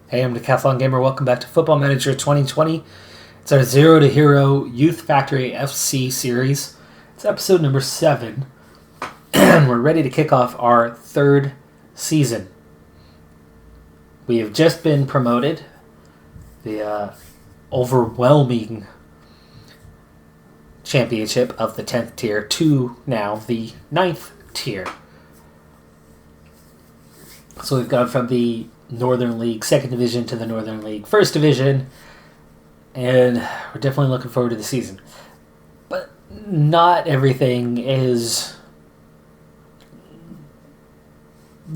Hey, I'm Decathlon Gamer. Welcome back to Football Manager 2020. It's our Zero to Hero Youth Factory FC series. It's episode number 7, and we're ready to kick off our third season. We have just been promoted, the overwhelming championship of the 10th tier to now the 9th tier. So we've gone from the Northern League 2nd Division to the Northern League 1st Division, and we're definitely looking forward to the season. But not everything is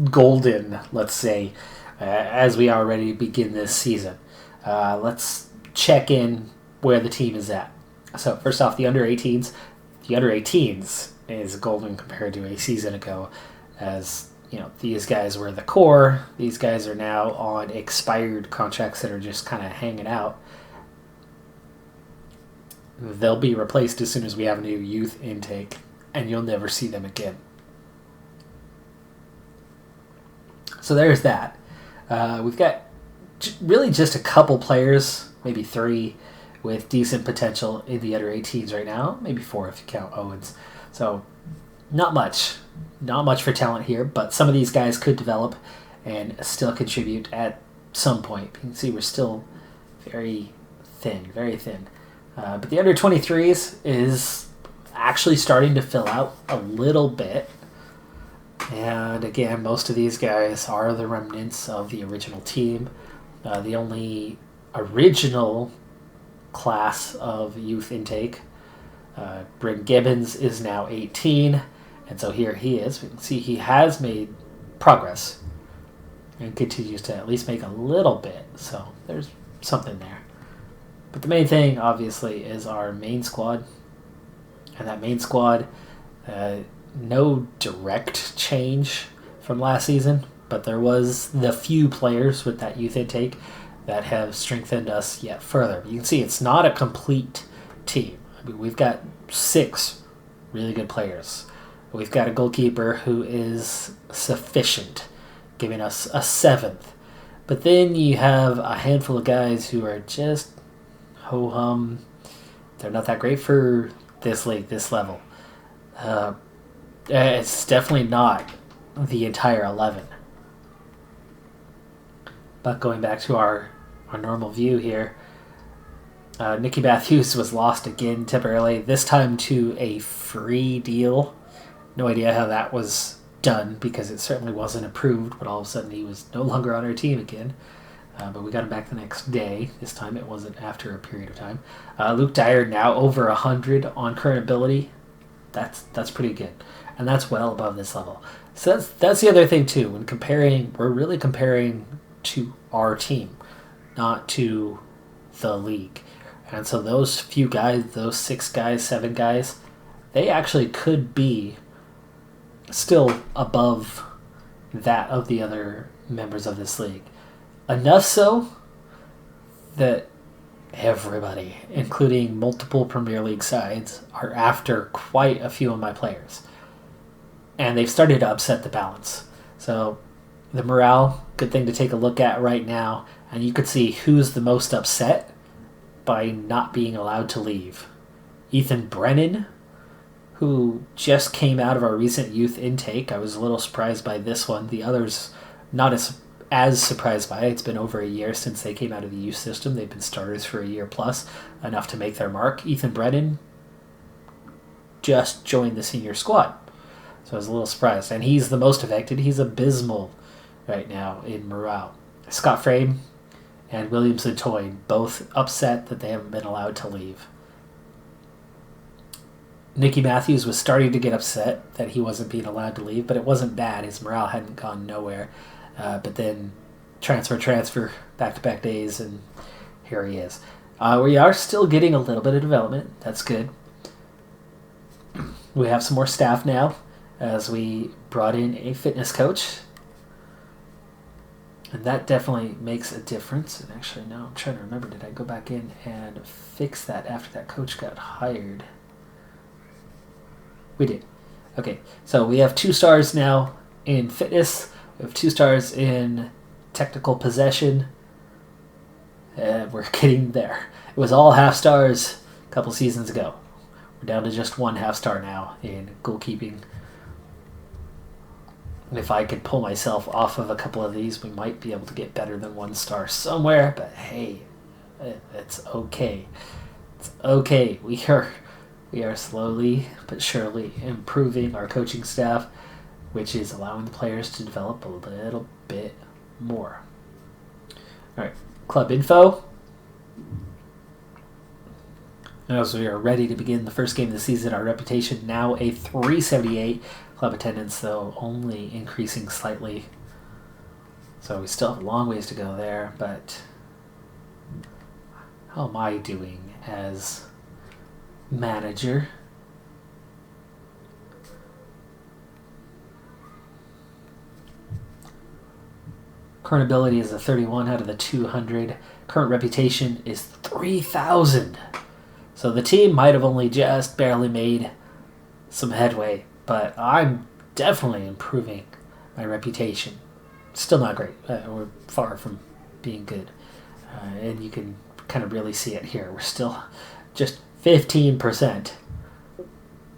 golden, let's say, as we are ready to begin this season. Let's check in where the team is at. So first off, the under-18s. The under-18s is golden compared to a season ago, as these guys were the core. These guys are now on expired contracts that are just kind of hanging out. They'll be replaced as soon as we have a new youth intake, and you'll never see them again. So there's that. We've got really just a couple players, maybe 3, with decent potential in the under-18s right now. Maybe 4 if you count Owens. So not much for talent here, but some of these guys could develop and still contribute at some point. You can see we're still very thin. But the under-23s is actually starting to fill out a little bit. And again, most of these guys are the remnants of the original team. The only original class of youth intake, Bryn Gibbons, is now 18. And so here he is. We can see he has made progress and continues to at least make a little bit. So there's something there. But the main thing, obviously, is our main squad. And that main squad, no direct change from last season, but there was the few players with that youth intake that have strengthened us yet further. You can see it's not a complete team. I mean, we've got 6 really good players. We've got a goalkeeper who is sufficient, giving us a 7th. But then you have a handful of guys who are just ho-hum. They're not that great for this league, this level. It's definitely not the entire 11. But going back to our normal view here, Nicky Matthews was lost again temporarily, this time to a free deal. No idea how that was done, because it certainly wasn't approved, but all of a sudden he was no longer on our team again. But we got him back the next day. This time it wasn't after a period of time. Luke Dyer now over 100 on current ability. That's pretty good. And that's well above this level. So that's the other thing too. When comparing, we're really comparing to our team, not to the league. And so those few guys, those 6 guys, 7 guys, they actually could be still above that of the other members of this league. Enough so that everybody, including multiple Premier League sides, are after quite a few of my players. And they've started to upset the balance. So the morale, good thing to take a look at right now. And you could see who's the most upset by not being allowed to leave. Ethan Brennan, who just came out of our recent youth intake. I was a little surprised by this one. The others, not as surprised by it. It's been over a year since they came out of the youth system. They've been starters for a year plus, enough to make their mark. Ethan Brennan just joined the senior squad, so I was a little surprised. And he's the most affected. He's abysmal right now in morale. Scott Frame and Williamson Toy both upset that they haven't been allowed to leave. Nicky Matthews was starting to get upset that he wasn't being allowed to leave, but it wasn't bad. His morale hadn't gone nowhere. But then transfer, back-to-back days, and here he is. We are still getting a little bit of development. That's good. We have some more staff now, as we brought in a fitness coach. And that definitely makes a difference. And actually, now I'm trying to remember, did I go back in and fix that after that coach got hired? We did. Okay, so we have 2 stars now in fitness. We have 2 stars in technical possession. We're getting there. It was all half stars a couple seasons ago. We're down to just 1 half star now in goalkeeping. And if I could pull myself off of a couple of these, we might be able to get better than 1 star somewhere. But hey, it's okay. It's okay. We are slowly but surely improving our coaching staff, which is allowing the players to develop a little bit more. All right, club info. As we are ready to begin the first game of the season, our reputation now a 378. Club attendance, though, only increasing slightly. So we still have a long ways to go there, but how am I doing as manager? Current ability is a 31 out of the 200. Current reputation is 3,000. So the team might have only just barely made some headway, but I'm definitely improving my reputation. Still not great. We're far from being good. And you can kind of really see it here. We're still just 15%,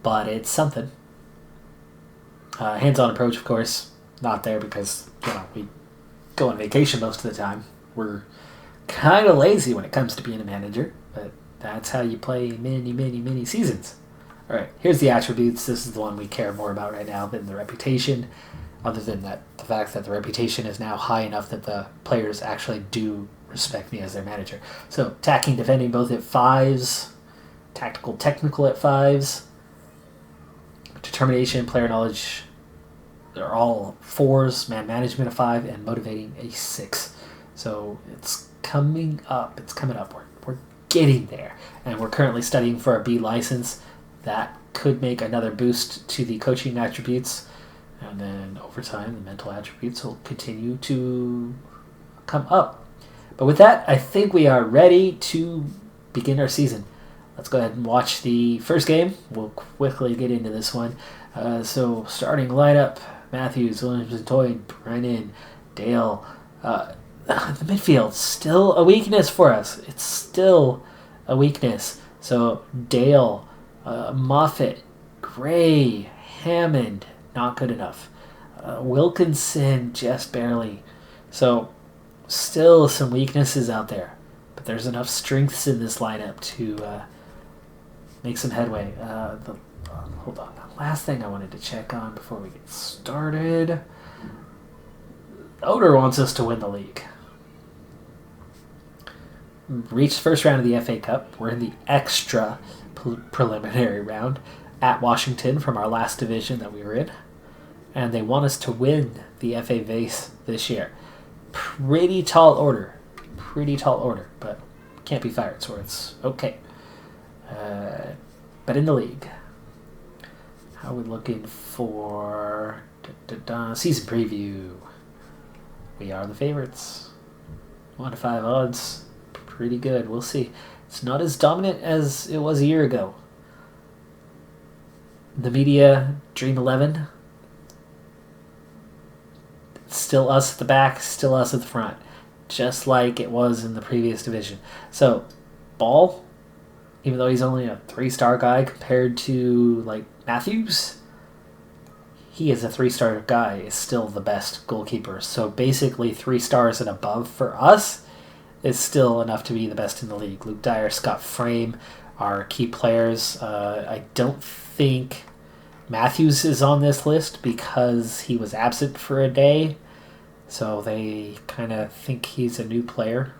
but it's something. Hands-on approach, of course, not there because we go on vacation most of the time. We're kind of lazy when it comes to being a manager, but that's how you play many seasons. All right, here's the attributes. This is the one we care more about right now than the reputation, other than the fact that the reputation is now high enough that the players actually do respect me as their manager. So attacking, defending both at 5s, tactical, technical at 5s, determination, player knowledge, they're all 4s, man management a 5, and motivating a 6. So it's coming up. We're getting there. And we're currently studying for a B license. That could make another boost to the coaching attributes. And then over time, the mental attributes will continue to come up. But with that, I think we are ready to begin our season. Let's go ahead and watch the first game. We'll quickly get into this one. So starting lineup, Matthews, Williams, Toyd, Brennan, Dale. The midfield, still a weakness for us. It's still a weakness. So Dale, Moffat, Gray, Hammond, not good enough. Wilkinson, just barely. So still some weaknesses out there. But there's enough strengths in this lineup to make some headway. Hold on. The last thing I wanted to check on before we get started. Oder wants us to win the league. Reached first round of the FA Cup. We're in the extra preliminary round at Washington from our last division that we were in. And they want us to win the FA Vase this year. Pretty tall order, but can't be fired, so it's okay. But in the league, how are we looking for season preview? We are the favorites. 1 to 5 odds, pretty good. We'll see. It's not as dominant as it was a year ago. The media, Dream 11. Still us at the back, still us at the front. Just like it was in the previous division. So, Ball, even though he's only a 3-star guy compared to, like, Matthews, he is a 3-star guy, is still the best goalkeeper. So basically 3 stars and above for us is still enough to be the best in the league. Luke Dyer, Scott Frame are key players. I don't think Matthews is on this list because he was absent for a day. So they kind of think he's a new player.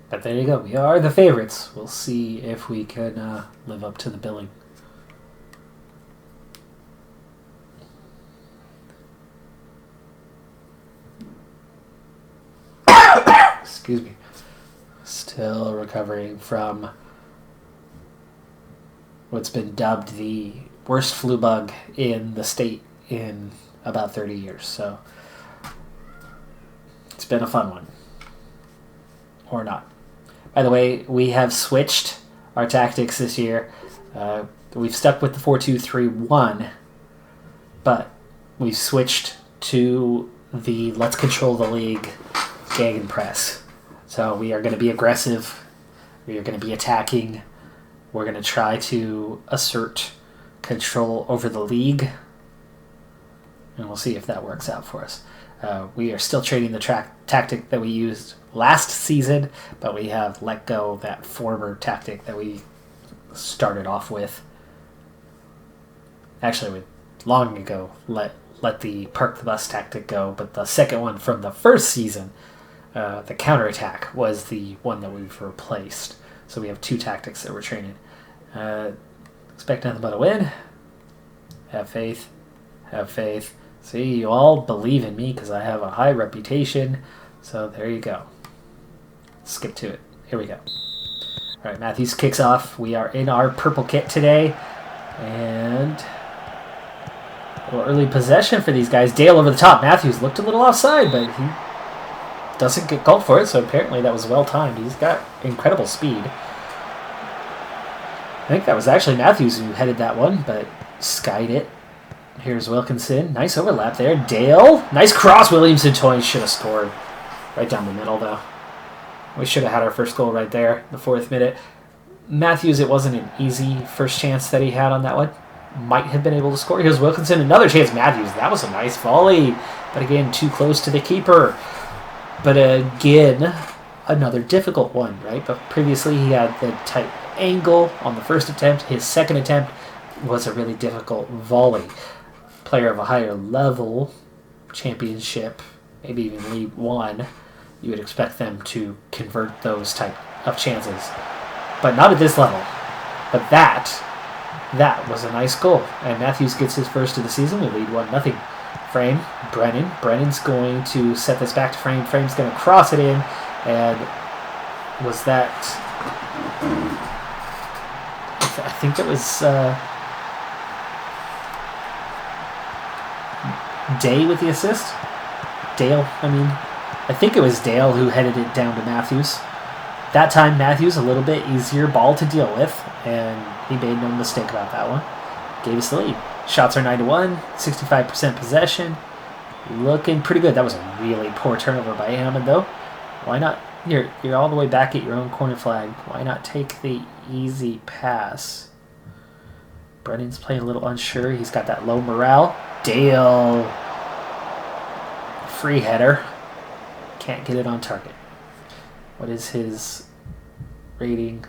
But there you go. We are the favorites. We'll see if we can live up to the billing. Excuse me. Still recovering from what's been dubbed the worst flu bug in the state in about 30 years. So it's been a fun one. Or not. By the way, we have switched our tactics this year. We've stuck with the 4-2-3-1, but we've switched to the let's control the league gang and press. So we are going to be aggressive. We are going to be attacking. We're going to try to assert control over the league. And we'll see if that works out for us. We are still trading the tactic that we used last season, but we have let go of that former tactic that we started off with. Actually, we long ago let the park the bus tactic go, but the second one from the first season, the counterattack, was the one that we've replaced. So we have 2 tactics that we're training. Expect nothing but a win. Have faith. Have faith. See, you all believe in me because I have a high reputation. So there you go. Skip to it. Here we go. All right, Matthews kicks off. We are in our purple kit today. And a little early possession for these guys. Dale over the top. Matthews looked a little offside, but he doesn't get called for it, so apparently that was well timed. He's got incredible speed. I think that was actually Matthews who headed that one, but skied it. Here's Wilkinson. Nice overlap there. Dale. Nice cross. Williamson-Toyne should have scored. Right down the middle, though. We should have had our first goal right there, the 4th minute. Matthews, it wasn't an easy first chance that he had on that one. Might have been able to score. Here's Wilkinson. Another chance. Matthews. That was a nice volley. But again, too close to the keeper. But again, another difficult one, right? But previously he had the tight angle on the first attempt. His second attempt was a really difficult volley. Player of a higher level, championship, maybe even League One, you would expect them to convert those type of chances. But not at this level. But that was a nice goal. And Matthews gets his first of the season. We lead 1-0. Frame, Brennan. Brennan's going to set this back to Frame. Frame's going to cross it in. And was that... I think it was Day with the assist. Dale, I mean. I think it was Dale who headed it down to Matthews. That time, Matthews, a little bit easier ball to deal with. And he made no mistake about that one. Gave us the lead. Shots are 9-1, 65% possession. Looking pretty good. That was a really poor turnover by Hammond, though. Why not? You're all the way back at your own corner flag. Why not take the easy pass? Brennan's playing a little unsure. He's got that low morale. Dale. Free header. Can't get it on target. What is his rating?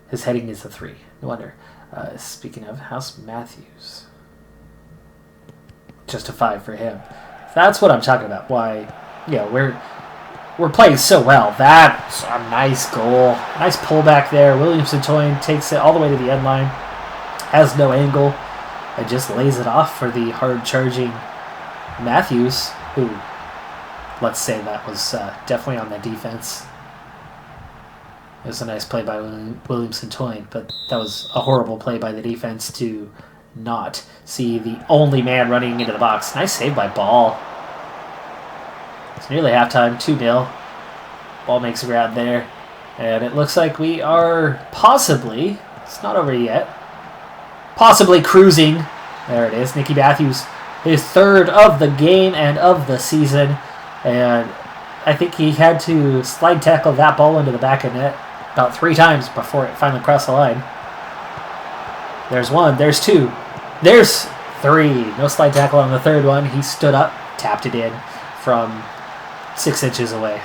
His heading is a 3. No wonder. Speaking of, how's Matthews? Just a 5 for him. That's what I'm talking about. Why, we're playing so well. That's a nice goal. Nice pullback there. Williamson-Toyne takes it all the way to the end line. Has no angle. And just lays it off for the hard-charging Matthews, who, let's say that was definitely on the defense. It was a nice play by Williamson-Toyne, but that was a horrible play by the defense to not see the only man running into the box. Nice save by Ball. It's nearly halftime, 2-0. Ball makes a grab there. And it looks like we are possibly, it's not over yet, possibly cruising. There it is, Nicky Matthews. His 3rd of the game and of the season. And I think he had to slide tackle that ball into the back of net about 3 times before it finally crossed the line. There's 1, there's 2, there's 3. No slide tackle on the 3rd one. He stood up, tapped it in from 6 inches away.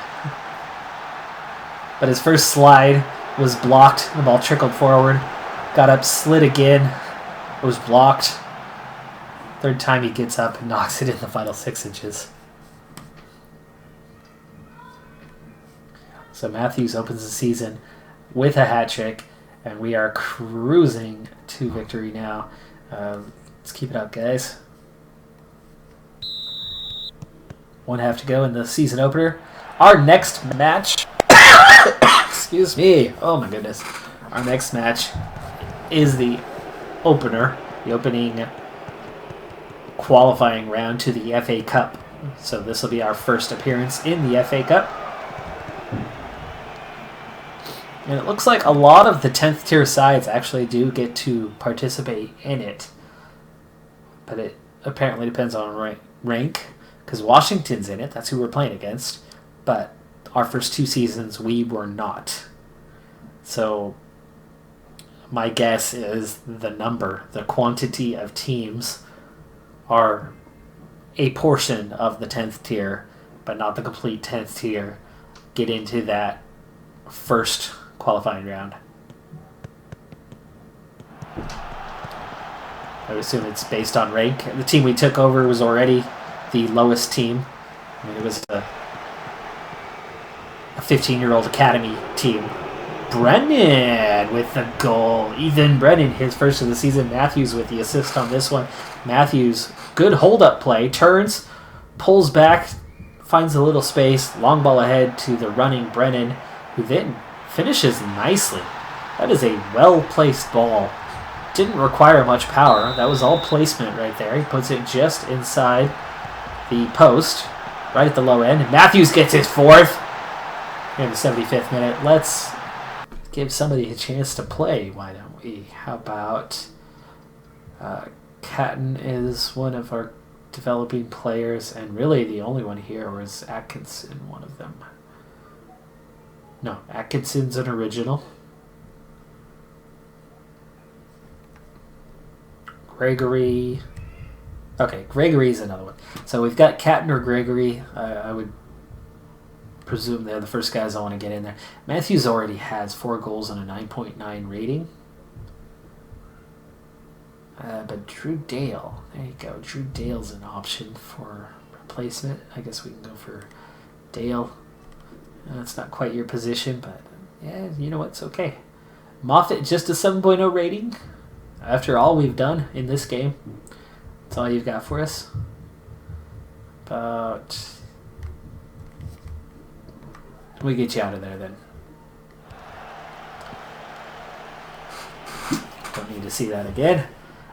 But his first slide was blocked. The ball trickled forward, got up, slid again, was blocked. 3rd time he gets up and knocks it in the final 6 inches. So Matthews opens the season with a hat trick, and we are cruising to victory now. Let's keep it up, guys. 1 half to go in the season opener. Our next match... excuse me. Oh, my goodness. Our next match is the opener, the opening qualifying round to the FA Cup. So this will be our first appearance in the FA Cup. And it looks like a lot of the 10th tier sides actually do get to participate in it. But apparently depends on rank, because Washington's in it. That's who we're playing against. But our first 2 seasons, we were not. So my guess is the quantity of teams are a portion of the 10th tier, but not the complete 10th tier, get into that first qualifying round. I would assume it's based on rank. The team we took over was already the lowest team. I mean, it was a 15-year-old academy team. Brennan with the goal. Ethan Brennan, his first of the season. Matthews with the assist on this one. Matthews, good hold-up play. Turns, pulls back, finds a little space. Long ball ahead to the running Brennan, who then finishes nicely. That is a well-placed ball. Didn't require much power. That was all placement right there. He puts it just inside the post, right at the low end. Matthews gets his 4th in the 75th minute. Let's give somebody a chance to play. Why don't we? How about Catton is one of our developing players, and really the only one here was Atkinson, one of them. No, Atkinson's an original. Gregory. Okay, Gregory's another one. So we've got Catton or Gregory. I would presume they're the first guys I want to get in there. Matthews already has 4 goals and a 9.9 rating. But Drew Dale. There you go. Drew Dale's an option for replacement. I guess we can go for Dale. That's not quite your position, but yeah, you know what? It's okay. Moffitt, just a 7.0 rating. After all we've done in this game, that's all you've got for us. But we get you out of there then. Don't need to see that again.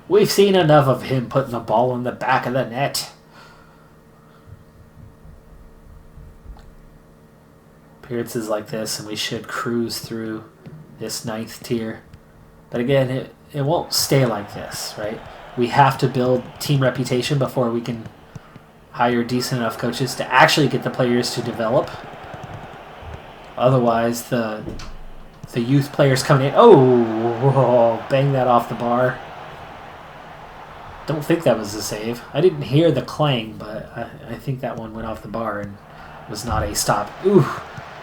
We've seen enough of him putting the ball in the back of the net. Appearances like this, and we should cruise through this 9th tier. But again, it won't stay like this, right? We have to build team reputation before we can hire decent enough coaches to actually get the players to develop. Otherwise, the youth players coming in... Oh, bang that off the bar. Don't think that was a save. I didn't hear the clang, but I think that one went off the bar and was not a stop. Ooh,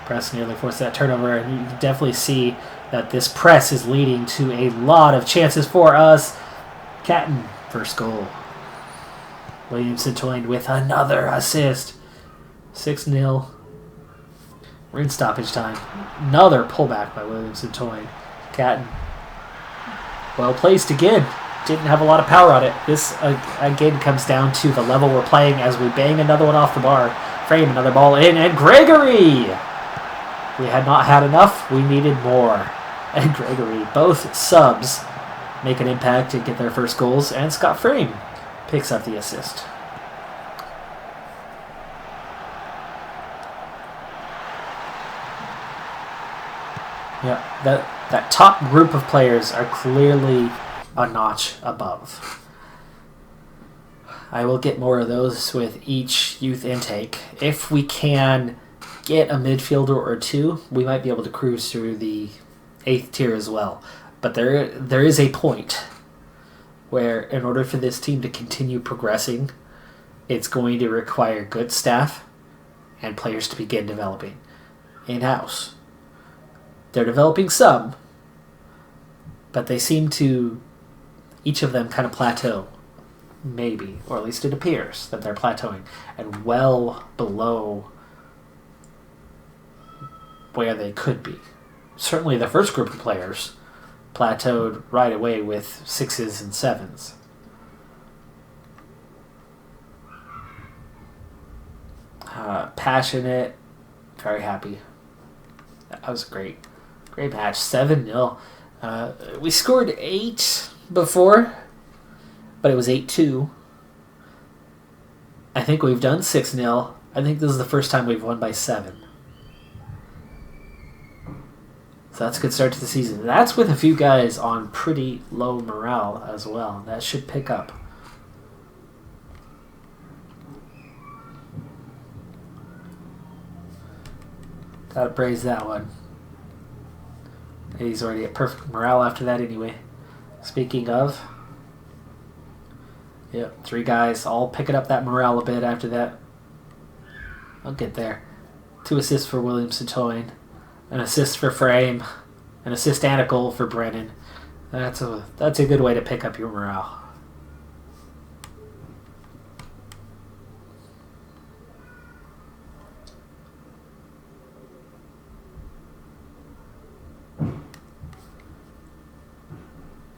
press nearly forced that turnover, and you can definitely see that this press is leading to a lot of chances for us. Catton, first goal. Williamson joined with another assist. 6-0. We're in stoppage time. Another pullback by Williamson Toyne. Catton. Well placed again. Didn't have a lot of power on it. This, again, comes down to the level we're playing as we bang another one off the bar. Frame, another ball in, and Gregory! We had not had enough. We needed more. And Gregory, both subs, make an impact and get their first goals, and Scott Frame picks up the assist. Yeah, that top group of players are clearly a notch above. I will get more of those with each youth intake. If we can get a midfielder or 2, we might be able to cruise through the 8th tier as well. But there is a point where in order for this team to continue progressing, it's going to require good staff and players to begin developing in-house. They're developing some, but they seem to, each of them kind of plateau, maybe, or at least it appears that they're plateauing, and well below where they could be. Certainly the first group of players plateaued right away with 6s and 7s. Passionate, very happy. That was great match. 7-0. We scored 8 before, but it was 8-2. I think we've done 6-0. I think this is the first time we've won by 7. So that's a good start to the season. That's with a few guys on pretty low morale as well. That should pick up. Gotta praise that one. He's already at perfect morale after that anyway. Speaking of, yep, 3 guys all picking up that morale a bit after that. I'll get there. 2 assists for William Satoin, an assist for Frame, an assist and a goal for Brennan. That's a good way to pick up your morale.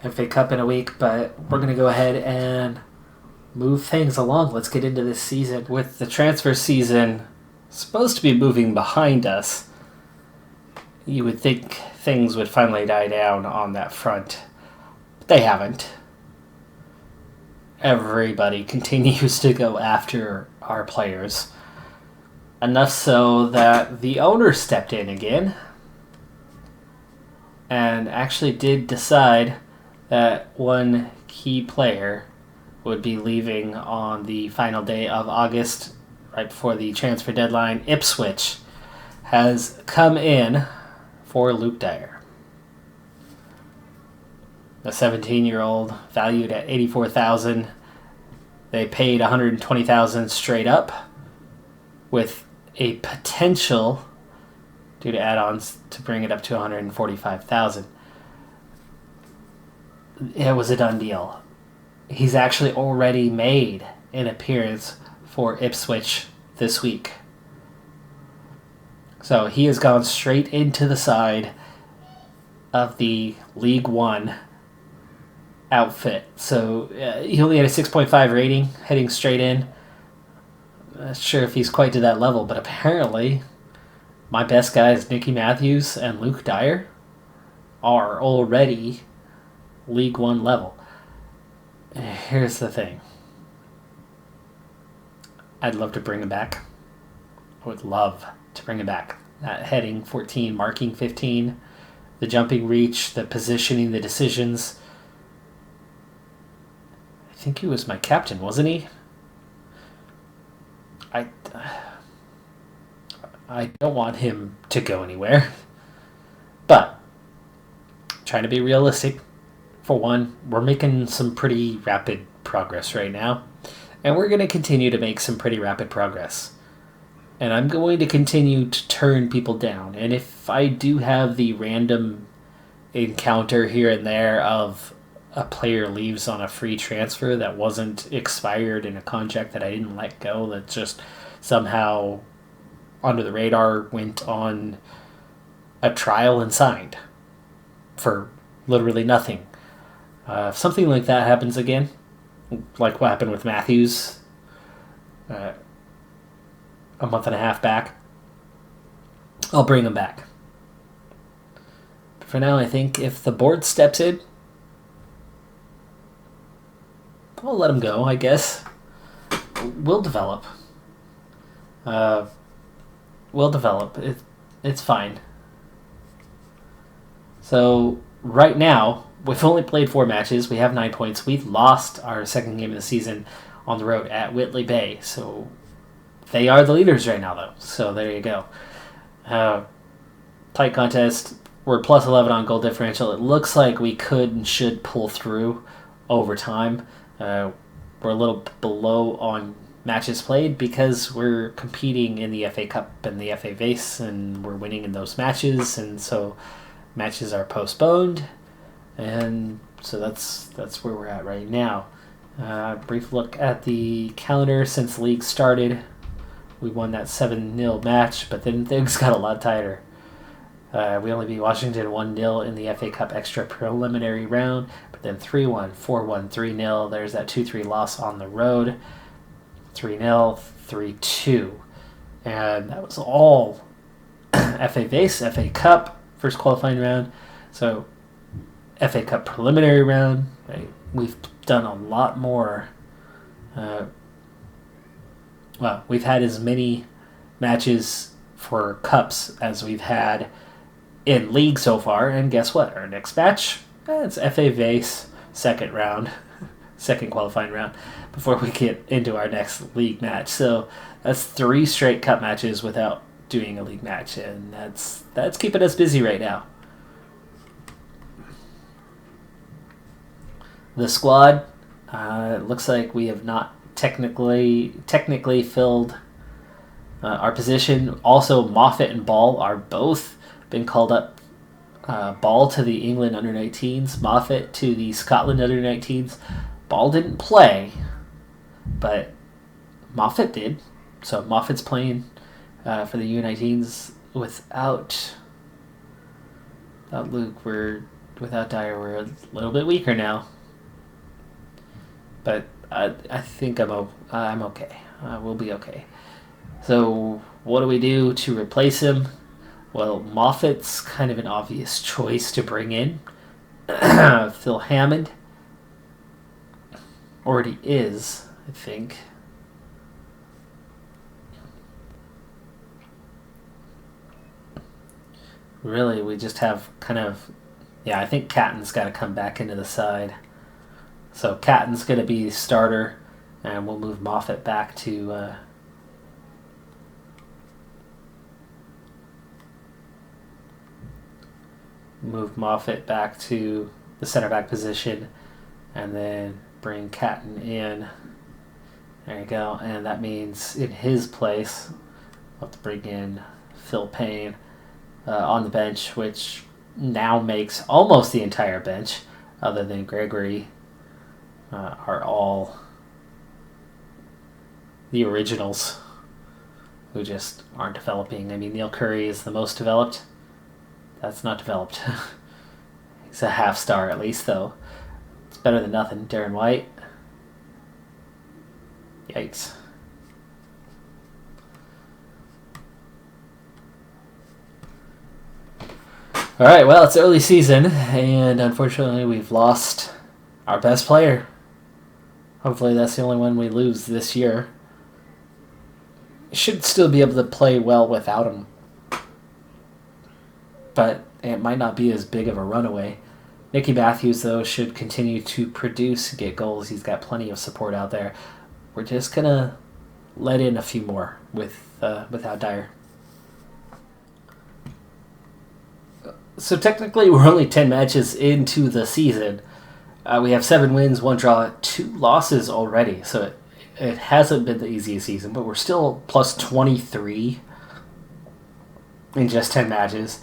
FA Cup in a week, but we're going to go ahead and move things along. Let's get into this season. With the transfer season supposed to be moving behind us, you would think things would finally die down on that front. But they haven't. Everybody continues to go after our players. Enough so that the owner stepped in again and actually did decide that one key player would be leaving on the final day of August, right before the transfer deadline. Ipswich has come in for Luke Dyer. The 17-year-old, valued at $84,000. They paid $120,000 straight up, with a potential, due to add-ons, to bring it up to $145,000. It was a done deal. He's actually already made an appearance for Ipswich this week. So he has gone straight into the side of the League One outfit. So he only had a 6.5 rating heading straight in. Not sure if he's quite to that level, but apparently my best guys, Nicky Matthews and Luke Dyer, are already League One level. Here's the thing. I'd love to bring him back. I would love to bring him back. That heading 14, marking 15, the jumping reach, the positioning, the decisions. I think he was my captain, wasn't he? I don't want him to go anywhere. But, trying to be realistic. For one, we're making some pretty rapid progress right now. And we're going to continue to make some pretty rapid progress. And I'm going to continue to turn people down. And if I do have the random encounter here and there of a player leaves on a free transfer that wasn't expired in a contract that I didn't let go, that just somehow under the radar went on a trial and signed for literally nothing. If something like that happens again, like what happened with Matthews a month and a half back, I'll bring him back. But for now, I think if the board steps in, I'll let him go, I guess. We'll develop. It's fine. So, right now, we've only played 4 matches. We have 9 points. We've lost our second game of the season on the road at Whitley Bay. So they are the leaders right now, though. So there you go. Tight contest. We're plus 11 on goal differential. It looks like we could and should pull through over time. We're a little below on matches played because we're competing in the FA Cup and the FA Vase, and we're winning in those matches. And so matches are postponed. And so that's where we're at right now. Brief look at the calendar since the league started. We won that 7-0 match, but then things got a lot tighter. We only beat Washington 1-0 in the FA Cup extra preliminary round, but then 3-1, 4-1, 3-0. There's that 2-3 loss on the road. 3-0, 3-2. And that was all FA Vase, FA Cup, first qualifying round. So FA Cup preliminary round, right? We've done a lot more. We've had as many matches for cups as we've had in league so far, and guess what? Our next match, it's FA Vase, second round, second qualifying round, before we get into our next league match. So that's 3 straight cup matches without doing a league match, and that's keeping us busy right now. The squad, it looks like we have not technically filled our position. Also, Moffat and Ball are both been called up. Ball to the England under-19s, Moffat to the Scotland under-19s. Ball didn't play, but Moffat did. So Moffat's playing for the U19s without Luke. Without Dyer, we're a little bit weaker now. But I think I'm okay. We'll be okay. So what do we do to replace him? Well, Moffat's kind of an obvious choice to bring in. Phil Hammond already is, I think. Really, we just have kind of... Yeah, I think Catton's got to come back into the side. So Catton's going to be starter, and we'll move Moffat back to... move Moffat back to the center back position, and then bring Catton in. There you go. And that means in his place, we'll have to bring in Phil Payne on the bench, which now makes almost the entire bench, other than Gregory, are all the originals who just aren't developing. I mean, Neil Curry is the most developed. That's not developed. He's a half star at least, though. It's better than nothing. Darren White. Yikes. All right, well, it's early season, and unfortunately we've lost our best player. Hopefully that's the only one we lose this year. Should still be able to play well without him, but it might not be as big of a runaway. Nicky Matthews, though, should continue to produce, get goals. He's got plenty of support out there. We're just going to let in a few more without Dyer. So technically, we're only 10 matches into the season. We have 7 wins, 1 draw, 2 losses already. So it hasn't been the easiest season, but we're still plus 23 in just 10 matches.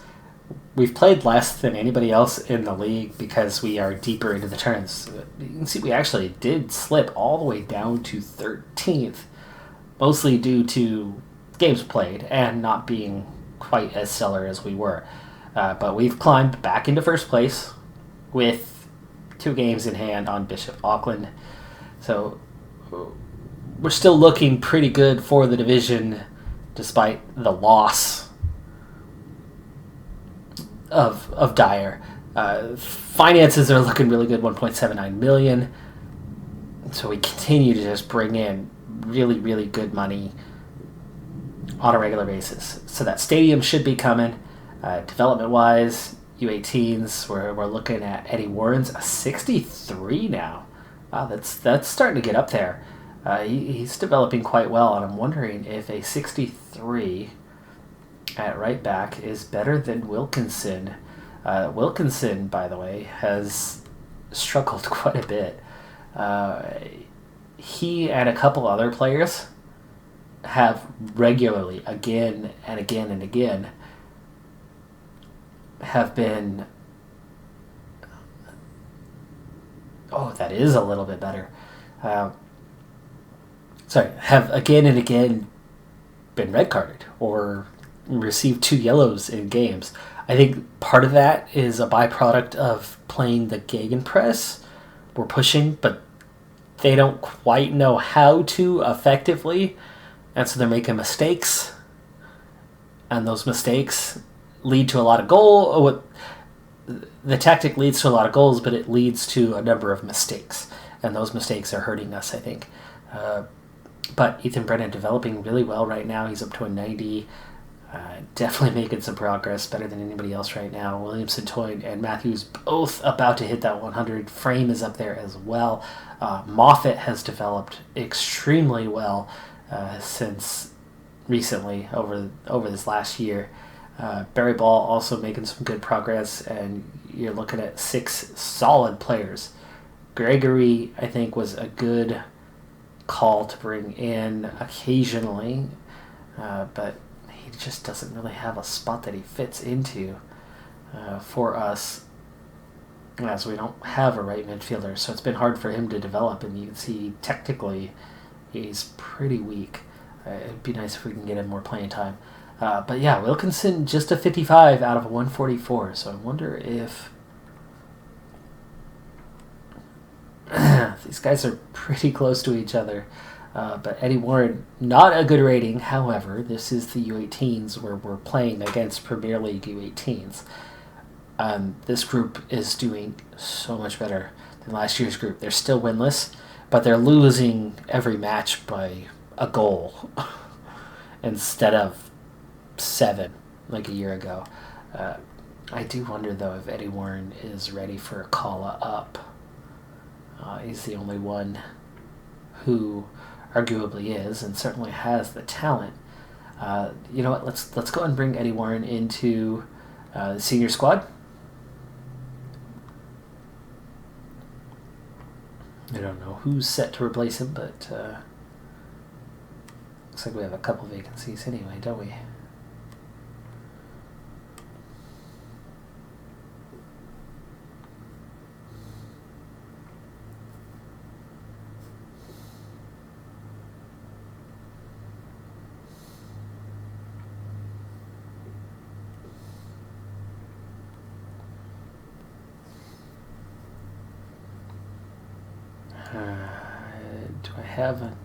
We've played less than anybody else in the league because we are deeper into the turns. You can see we actually did slip all the way down to 13th, mostly due to games played and not being quite as stellar as we were. But we've climbed back into first place with 2 games in hand on Bishop Auckland. So we're still looking pretty good for the division despite the loss of Dyer. Finances are looking really good, $1.79 million. So we continue to just bring in really, really good money on a regular basis. So that stadium should be coming. Development-wise, U18s, we're looking at Eddie Warren's a 63 now. Wow, that's starting to get up there. He's developing quite well, and I'm wondering if a 63 at right back is better than Wilkinson. Wilkinson, by the way, has struggled quite a bit. He and a couple other players have regularly, again and again and again, have been... Oh, that is a little bit better. Have again and again been red carded or received 2 yellows in games. I think part of that is a byproduct of playing the gegenpress. We're pushing, but they don't quite know how to effectively, and so they're making mistakes. And those mistakes lead to a lot of goal. The tactic leads to a lot of goals, but it leads to a number of mistakes, and those mistakes are hurting us, I think. But Ethan Brennan developing really well right now. He's up to a 90. Definitely making some progress, better than anybody else right now. Williamson, Toyn, and Matthews both about to hit that 100. Frame is up there as well. Moffat has developed extremely well since recently over this last year. Barry Ball also making some good progress, and you're looking at 6 solid players. Gregory, I think, was a good call to bring in occasionally, but he just doesn't really have a spot that he fits into for us, as we don't have a right midfielder, so it's been hard for him to develop, and you can see technically he's pretty weak. It'd be nice if we can get him more playing time. But yeah, Wilkinson just a 55 out of a 144, so I wonder if these guys are pretty close to each other. But Eddie Warren, not a good rating. However, this is the U18s where we're playing against Premier League U18s. This group is doing so much better than last year's group. They're still winless, but they're losing every match by a goal instead of 7 like a year ago. I do wonder, though, if Eddie Warren is ready for a call-up. He's the only one who arguably is, and certainly has the talent. You know what? Let's go and bring Eddie Warren into the senior squad. I don't know who's set to replace him, but looks like we have a couple vacancies anyway, don't we? Do I have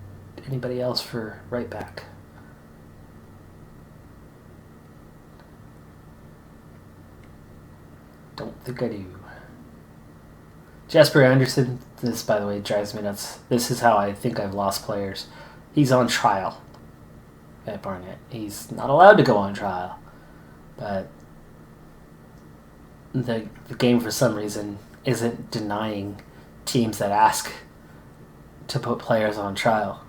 anybody else for right back? Don't think I do. Jasper Anderson, this, by the way, drives me nuts. This is how I think I've lost players. He's on trial at Barnet. He's not allowed to go on trial. But the game, for some reason, isn't denying teams that ask to put players on trial.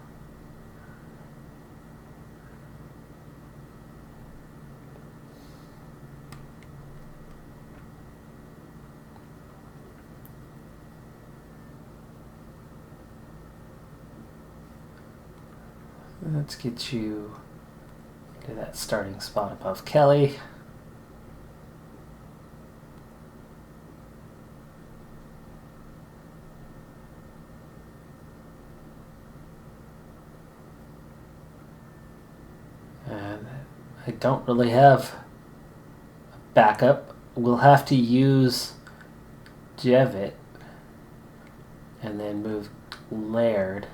Let's get you to that starting spot above Kelly. And I don't really have a backup. We'll have to use Jevitt and then move Laird.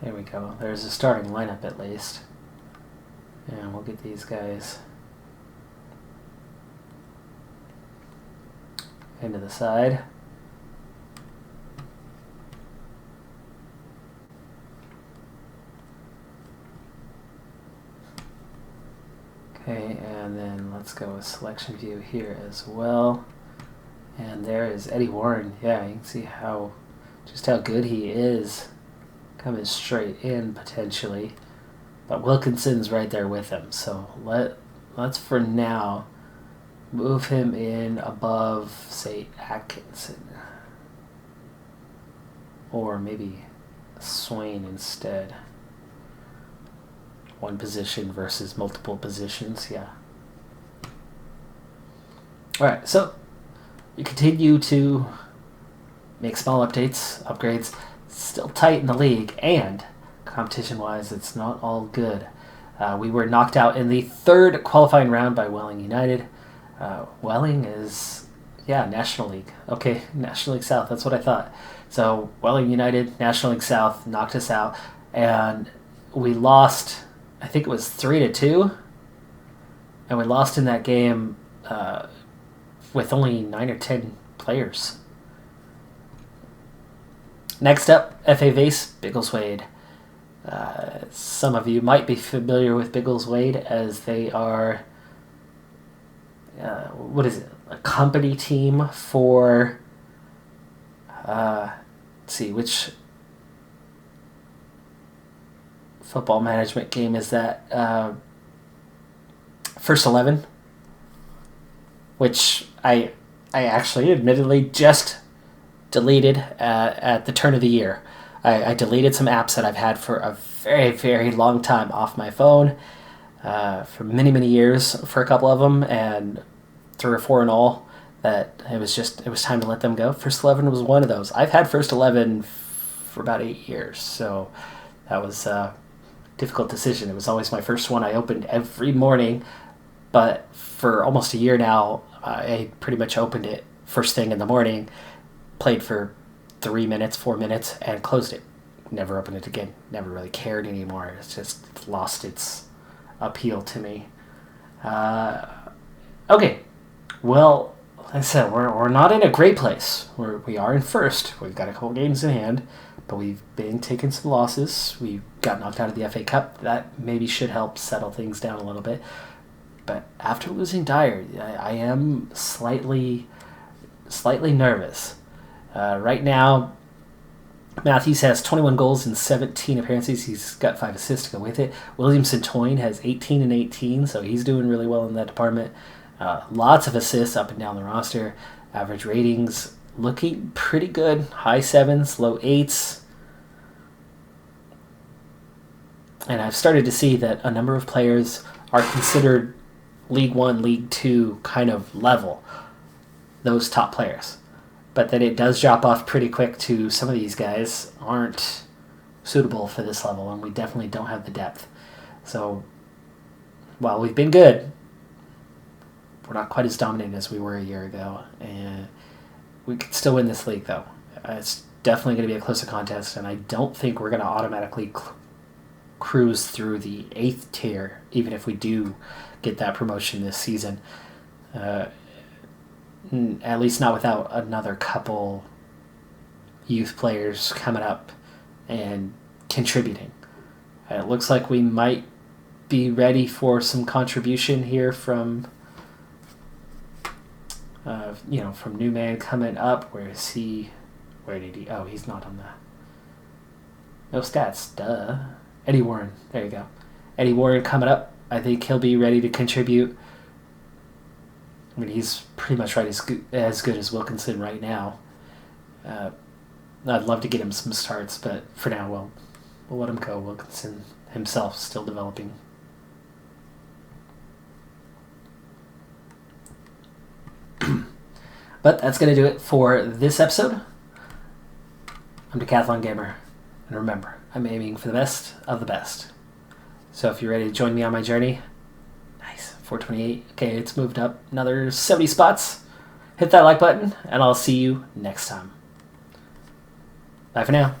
There we go. There's a starting lineup at least. And we'll get these guys into the side. Okay, and then let's go with selection view here as well. And there is Eddie Warren. Yeah, you can see just how good he is. Coming straight in, potentially. But Wilkinson's right there with him. So let's for now move him in above, say, Atkinson. Or maybe Swain instead. One position versus multiple positions, yeah. Alright, so you continue to make small upgrades. Still tight in the league, and competition-wise, it's not all good. We were knocked out in the 3rd qualifying round by Welling United. Welling is, National League. Okay, National League South, that's what I thought. So, Welling United, National League South, knocked us out, and we lost, I think it was 3-2, and we lost in that game with only 9 or 10 players. Next up, FA Vase, Biggleswade. Some of you might be familiar with Biggleswade, as they are, a company team for, let's see, football management game is that First 11, which I actually admittedly just deleted at the turn of the year. I deleted some apps that I've had for a very, very long time off my phone for many, many years for a couple of them, and 3 or 4 in all, that it was time to let them go. First 11 was one of those. I've had First 11 for about 8 years, so that was a difficult decision. It was always my first one I opened every morning, but for almost a year now, I pretty much opened it first thing in the morning, played for 3 minutes, 4 minutes, and closed it. Never opened it again. Never really cared anymore. It's just lost its appeal to me. Okay, well, like I said, we're not in a great place. We are in first. We've got a couple games in hand, but we've been taking some losses. We got knocked out of the FA Cup. That maybe should help settle things down a little bit. But after losing Dyer, I am slightly nervous. Right now, Matthews has 21 goals in 17 appearances. He's got 5 assists to go with it. Williamson-Toyne has 18 and 18, so he's doing really well in that department. Lots of assists up and down the roster. Average ratings looking pretty good. High 7s, low 8s. And I've started to see that a number of players are considered League 1, League 2 kind of level, those top players. But that it does drop off pretty quick to some of these guys aren't suitable for this level, and we definitely don't have the depth. So while we've been good, we're not quite as dominant as we were a year ago, and we could still win this league, though. It's definitely going to be a closer contest, and I don't think we're going to automatically cruise through the 8th tier, even if we do get that promotion this season. At least not without another couple youth players coming up and contributing. It looks like we might be ready for some contribution here from from New Man coming up. Where is he? Where did he? Oh, he's not on the... No stats, duh. Eddie Warren, there you go. Eddie Warren coming up. I think he'll be ready to contribute. I mean, he's pretty much right as good as Wilkinson right now. I'd love to get him some starts, but for now, we'll let him go. Wilkinson himself still developing. But that's going to do it for this episode. I'm Decathlon Gamer, and remember, I'm aiming for the best of the best. So if you're ready to join me on my journey, nice, 428. Okay, it's moved up another 70 spots. Hit that like button, and I'll see you next time. Bye for now.